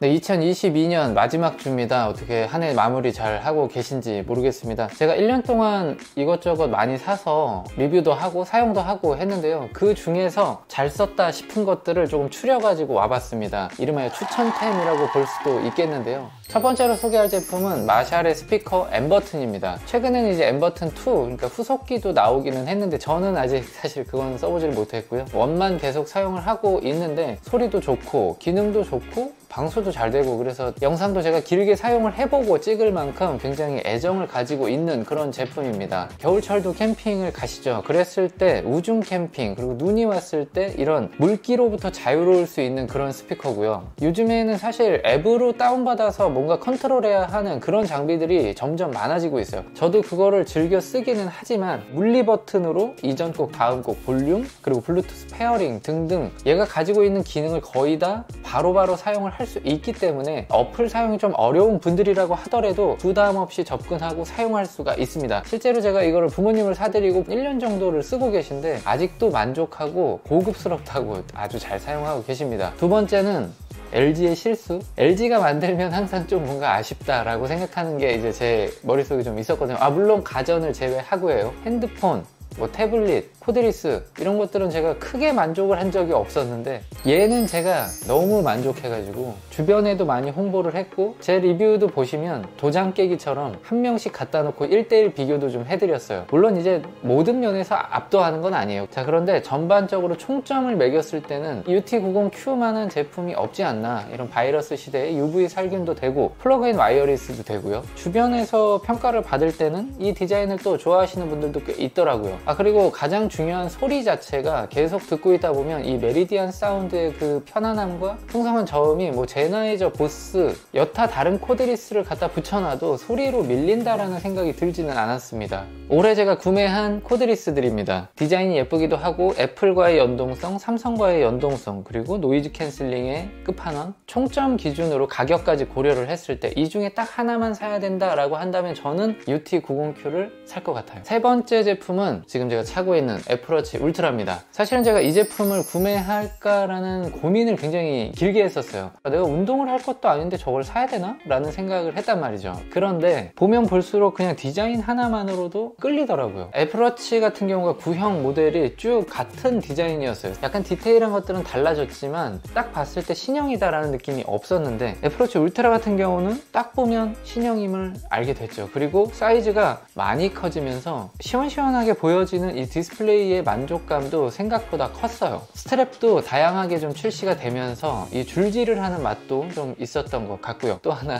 네, 2022년 마지막 주입니다. 어떻게 한 해 마무리 잘 하고 계신지 모르겠습니다. 제가 1년 동안 이것저것 많이 사서 리뷰도 하고 사용도 하고 했는데요. 그 중에서 잘 썼다 싶은 것들을 조금 추려가지고 와봤습니다. 이름하여 추천템이라고 볼 수도 있겠는데요. 첫 번째로 소개할 제품은 마샬의 스피커 M 버튼입니다. 최근에는 이제 M 버튼 2, 그러니까 후속기도 나오기는 했는데 저는 아직 사실 그건 써보지를 못했고요. 원만 계속 사용을 하고 있는데 소리도 좋고 기능도 좋고 방수도 잘 되고, 그래서 영상도 제가 길게 사용을 해보고 찍을 만큼 굉장히 애정을 가지고 있는 그런 제품입니다. 겨울철도 캠핑을 가시죠. 그랬을 때 우중 캠핑, 그리고 눈이 왔을 때 이런 물기로부터 자유로울 수 있는 그런 스피커고요. 요즘에는 사실 앱으로 다운받아서 뭔가 컨트롤해야 하는 그런 장비들이 점점 많아지고 있어요. 저도 그거를 즐겨 쓰기는 하지만 물리 버튼으로 이전 곡, 다음 곡 볼륨, 그리고 블루투스 페어링 등등 얘가 가지고 있는 기능을 거의 다 바로바로 사용을 할 수 있기 때문에 어플 사용이 좀 어려운 분들이라고 하더라도 부담 없이 접근하고 사용할 수가 있습니다. 실제로 제가 이거를 부모님을 사드리고 1년 정도를 쓰고 계신데 아직도 만족하고 고급스럽다고 아주 잘 사용하고 계십니다. 두 번째는 LG의 실수? LG가 만들면 항상 좀 뭔가 아쉽다라고 생각하는 게 이제 제 머릿속에 좀 있었거든요. 물론 가전을 제외하고요. 핸드폰, 뭐 태블릿, 코드리스 이런 것들은 제가 크게 만족을 한 적이 없었는데 얘는 제가 너무 만족해가지고 주변에도 많이 홍보를 했고, 제 리뷰도 보시면 도장 깨기처럼 한 명씩 갖다 놓고 1:1 비교도 좀 해드렸어요. 물론 이제 모든 면에서 압도하는 건 아니에요. 자, 그런데 전반적으로 총점을 매겼을 때는 UT90Q만한 제품이 없지 않나. 이런 바이러스 시대에 UV 살균도 되고 플러그인 와이어리스도 되고요. 주변에서 평가를 받을 때는 이 디자인을 또 좋아하시는 분들도 꽤 있더라고요. 그리고 가장 중요한 소리 자체가 계속 듣고 있다 보면 이 메리디안 사운드의 그 편안함과 풍성한 저음이 뭐 제나이저, 보스, 여타 다른 코드리스를 갖다 붙여놔도 소리로 밀린다라는 생각이 들지는 않았습니다. 올해 제가 구매한 코드리스들입니다. 디자인이 예쁘기도 하고 애플과의 연동성, 삼성과의 연동성, 그리고 노이즈 캔슬링의 끝판왕, 총점 기준으로 가격까지 고려를 했을 때 이 중에 딱 하나만 사야 된다라고 한다면 저는 UT90Q를 살 것 같아요. 세 번째 제품은 지금 제가 차고 있는 애플워치 울트라입니다. 사실은 제가 이 제품을 구매할까라는 고민을 굉장히 길게 했었어요. 내가 운동을 할 것도 아닌데 저걸 사야 되나? 라는 생각을 했단 말이죠. 그런데 보면 볼수록 그냥 디자인 하나만으로도 끌리더라고요. 애플워치 같은 경우가 구형 모델이 쭉 같은 디자인이었어요. 약간 디테일한 것들은 달라졌지만 딱 봤을 때 신형이다 라는 느낌이 없었는데 애플워치 울트라 같은 경우는 딱 보면 신형임을 알게 됐죠. 그리고 사이즈가 많이 커지면서 시원시원하게 보여지는 이 디스플레이의 만족감도 생각보다 컸어요. 스트랩도 다양하게 좀 출시가 되면서 이 줄질을 하는 맛도 좀 있었던 것 같고요. 또 하나,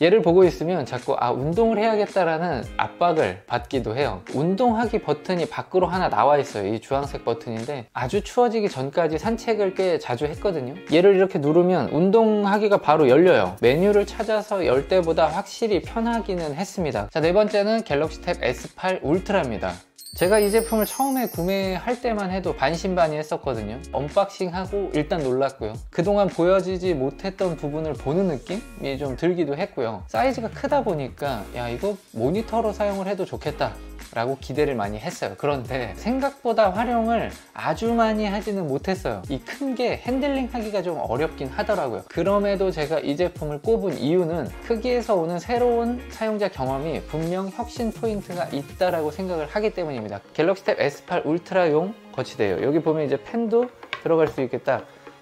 얘를 보고 있으면 자꾸 운동을 해야겠다라는 압박을 받기도 해요. 운동하기 버튼이 밖으로 하나 나와 있어요. 이 주황색 버튼인데 아주 추워지기 전까지 산책을 꽤 자주 했거든요. 얘를 이렇게 누르면 운동하기가 바로 열려요. 메뉴를 찾아서 열 때보다 확실히 편하기는 했습니다. 자, 네 번째는 갤럭시 탭 S8 울트라입니다. 제가 이 제품을 처음에 구매할 때만 해도 반신반의했었거든요. 언박싱하고 일단 놀랐고요. 그동안 보여지지 못했던 부분을 보는 느낌이 좀 들기도 했고요. 사이즈가 크다 보니까 야, 이거 모니터로 사용을 해도 좋겠다 라고 기대를 많이 했어요. 그런데 생각보다 활용을 아주 많이 하지는 못했어요. 이 큰 게 핸들링 하기가 좀 어렵긴 하더라고요. 그럼에도 제가 이 제품을 꼽은 이유는 크기에서 오는 새로운 사용자 경험이 분명 혁신 포인트가 있다라고 생각을 하기 때문입니다. 갤럭시 탭 S8 울트라용 거치대예요. 여기 보면 이제 펜도 들어갈 수 있겠다.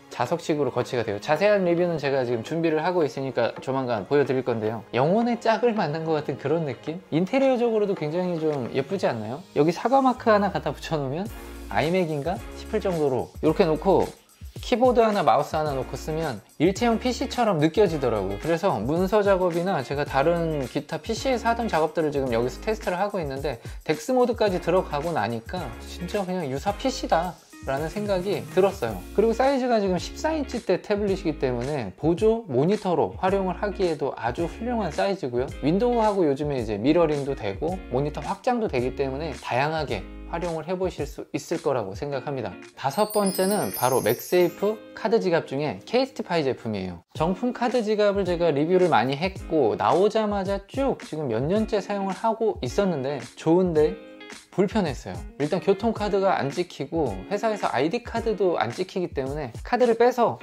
자석식으로 거치가 돼요. 자세한 리뷰는 제가 지금 준비를 하고 있으니까 조만간 보여드릴 건데요. 영혼의 짝을 만난 것 같은 그런 느낌? 인테리어적으로도 굉장히 좀 예쁘지 않나요? 여기 사과 마크 하나 갖다 붙여놓으면 아이맥인가 싶을 정도로 이렇게 놓고 키보드 하나, 마우스 하나 놓고 쓰면 일체형 PC처럼 느껴지더라고요. 그래서 문서 작업이나 제가 다른 기타 PC에서 하던 작업들을 지금 여기서 테스트를 하고 있는데 덱스 모드까지 들어가고 나니까 진짜 그냥 유사 PC다 라는 생각이 들었어요. 그리고 사이즈가 지금 14인치대 태블릿이기 때문에 보조 모니터로 활용을 하기에도 아주 훌륭한 사이즈고요. 윈도우하고 요즘에 이제 미러링도 되고 모니터 확장도 되기 때문에 다양하게 활용을 해보실 수 있을 거라고 생각합니다. 다섯 번째는 바로 맥세이프 카드 지갑 중에 케이스티파이 제품이에요. 정품 카드 지갑을 제가 리뷰를 많이 했고 나오자마자 쭉 지금 몇 년째 사용을 하고 있었는데 좋은데 불편했어요. 일단 교통카드가 안 찍히고 회사에서 아이디카드도 안 찍히기 때문에 카드를 빼서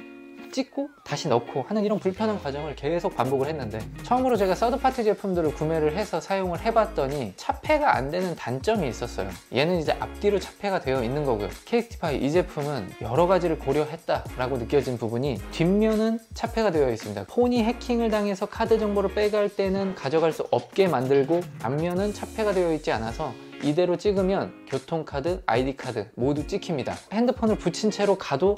찍고 다시 넣고 하는 이런 불편한 과정을 계속 반복을 했는데, 처음으로 제가 서드파티 제품들을 구매를 해서 사용을 해봤더니 차폐가 안 되는 단점이 있었어요. 얘는 이제 앞뒤로 차폐가 되어 있는 거고요. KST5 이 제품은 여러 가지를 고려했다라고 느껴진 부분이, 뒷면은 차폐가 되어 있습니다. 폰이 해킹을 당해서 카드 정보를 빼갈 때는 가져갈 수 없게 만들고, 앞면은 차폐가 되어 있지 않아서 이대로 찍으면 교통카드, 아이디카드 모두 찍힙니다. 핸드폰을 붙인 채로 가도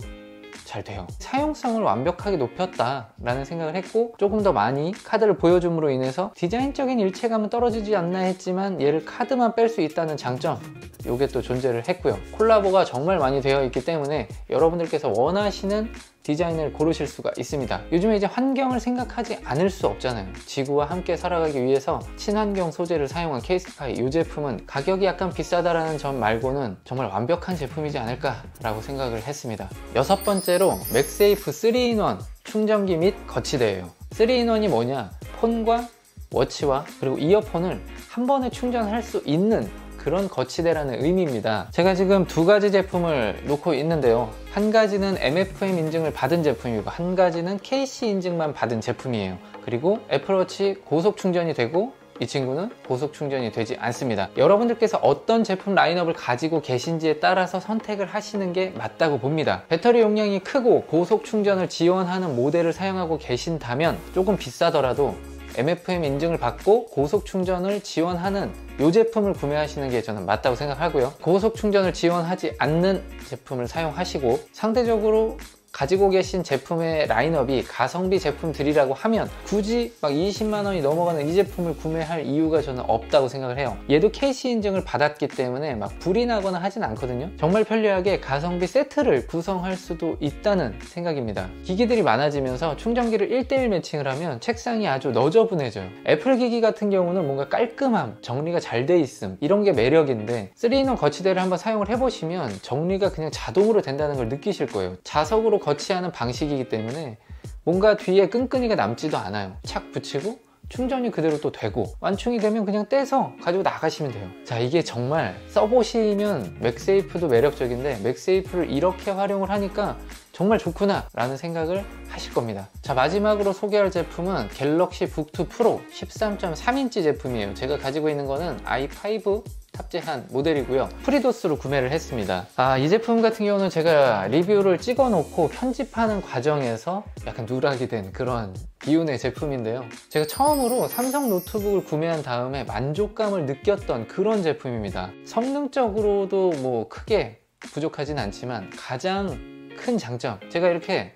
잘 돼요. 사용성을 완벽하게 높였다라는 생각을 했고, 조금 더 많이 카드를 보여줌으로 인해서 디자인적인 일체감은 떨어지지 않나 했지만 얘를 카드만 뺄 수 있다는 장점, 이게 또 존재를 했고요. 콜라보가 정말 많이 되어 있기 때문에 여러분들께서 원하시는 디자인을 고르실 수가 있습니다. 요즘에 이제 환경을 생각하지 않을 수 없잖아요. 지구와 함께 살아가기 위해서 친환경 소재를 사용한 KST5 이 제품은 가격이 약간 비싸다라는 점 말고는 정말 완벽한 제품이지 않을까라고 생각을 했습니다. 여섯 번째로 맥세이프 3-in-1 충전기 및 거치대예요. 3-in-1이 뭐냐? 폰과 워치와 그리고 이어폰을 한 번에 충전할 수 있는 그런 거치대라는 의미입니다. 제가 지금 두 가지 제품을 놓고 있는데요. 한 가지는 MFM 인증을 받은 제품이고, 한 가지는 KC 인증만 받은 제품이에요. 그리고 애플워치 고속 충전이 되고, 이 친구는 고속 충전이 되지 않습니다. 여러분들께서 어떤 제품 라인업을 가지고 계신지에 따라서 선택을 하시는 게 맞다고 봅니다. 배터리 용량이 크고 고속 충전을 지원하는 모델을 사용하고 계신다면 조금 비싸더라도 MFM 인증을 받고 고속 충전을 지원하는 이 제품을 구매하시는 게 저는 맞다고 생각하고요. 고속 충전을 지원하지 않는 제품을 사용하시고, 상대적으로 가지고 계신 제품의 라인업이 가성비 제품들이라고 하면 굳이 막 20만 원이 넘어가는 이 제품을 구매할 이유가 저는 없다고 생각을 해요. 얘도 KC 인증을 받았기 때문에 막 불이 나거나 하진 않거든요. 정말 편리하게 가성비 세트를 구성할 수도 있다는 생각입니다. 기기들이 많아지면서 충전기를 1:1 매칭을 하면 책상이 아주 너저분해져요. 애플 기기 같은 경우는 뭔가 깔끔함, 정리가 잘 돼 있음, 이런 게 매력인데 3-in-1 거치대를 한번 사용을 해보시면 정리가 그냥 자동으로 된다는 걸 느끼실 거예요. 자석으로 거치하는 방식이기 때문에 뭔가 뒤에 끈끈이가 남지도 않아요. 착 붙이고 충전이 그대로 또 되고, 완충이 되면 그냥 떼서 가지고 나가시면 돼요. 자, 이게 정말 써보시면 맥세이프도 매력적인데, 맥세이프를 이렇게 활용을 하니까 정말 좋구나 라는 생각을 하실 겁니다. 자, 마지막으로 소개할 제품은 갤럭시 북2 프로 13.3인치 제품이에요. 제가 가지고 있는 거는 i5 탑재한 모델이고요. 프리도스로 구매를 했습니다. 이 제품 같은 경우는 제가 리뷰를 찍어 놓고 편집하는 과정에서 약간 누락이 된 그런 비운의 제품인데요. 제가 처음으로 삼성 노트북을 구매한 다음에 만족감을 느꼈던 그런 제품입니다. 성능적으로도 뭐 크게 부족하진 않지만 가장 큰 장점, 제가 이렇게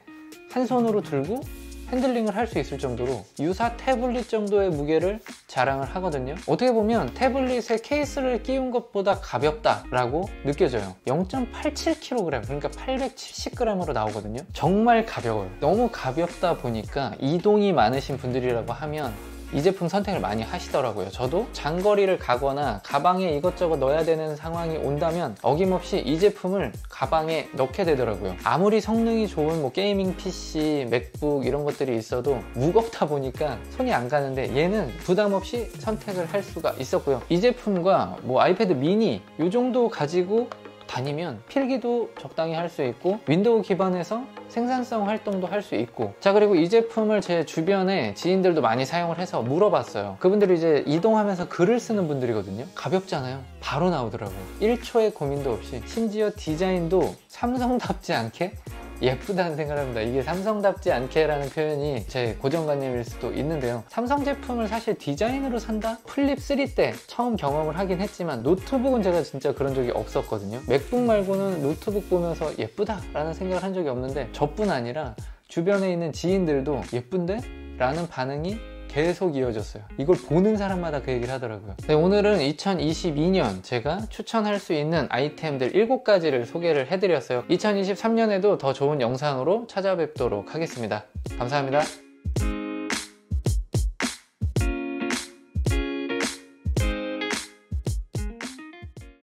한 손으로 들고 핸들링을 할 수 있을 정도로 유사 태블릿 정도의 무게를 자랑을 하거든요. 어떻게 보면 태블릿에 케이스를 끼운 것보다 가볍다라고 느껴져요. 0.87kg, 그러니까 870g으로 나오거든요. 정말 가벼워요. 너무 가볍다 보니까 이동이 많으신 분들이라고 하면 이 제품 선택을 많이 하시더라고요. 저도 장거리를 가거나 가방에 이것저것 넣어야 되는 상황이 온다면 어김없이 이 제품을 가방에 넣게 되더라고요. 아무리 성능이 좋은 뭐 게이밍 PC, 맥북 이런 것들이 있어도 무겁다 보니까 손이 안 가는데, 얘는 부담 없이 선택을 할 수가 있었고요. 이 제품과 뭐 아이패드 미니 이 정도 가지고 다니면 필기도 적당히 할 수 있고, 윈도우 기반에서 생산성 활동도 할 수 있고. 자, 그리고 이 제품을 제 주변에 지인들도 많이 사용을 해서 물어봤어요. 그분들이 이제 이동하면서 글을 쓰는 분들이거든요. 가볍잖아요. 바로 나오더라고요. 1초의 고민도 없이. 심지어 디자인도 삼성답지 않게 예쁘다는 생각을 합니다. 이게 삼성답지 않게 라는 표현이 제 고정관념일 수도 있는데요. 삼성 제품을 사실 디자인으로 산다? 플립 3 때 처음 경험을 하긴 했지만, 노트북은 제가 진짜 그런 적이 없었거든요. 맥북 말고는 노트북 보면서 예쁘다 라는 생각을 한 적이 없는데, 저뿐 아니라 주변에 있는 지인들도 예쁜데? 라는 반응이 계속 이어졌어요. 이걸 보는 사람마다 그 얘기를 하더라고요. 네, 오늘은 2022년 제가 추천할 수 있는 아이템들 7가지를 소개를 해드렸어요. 2023년에도 더 좋은 영상으로 찾아뵙도록 하겠습니다. 감사합니다.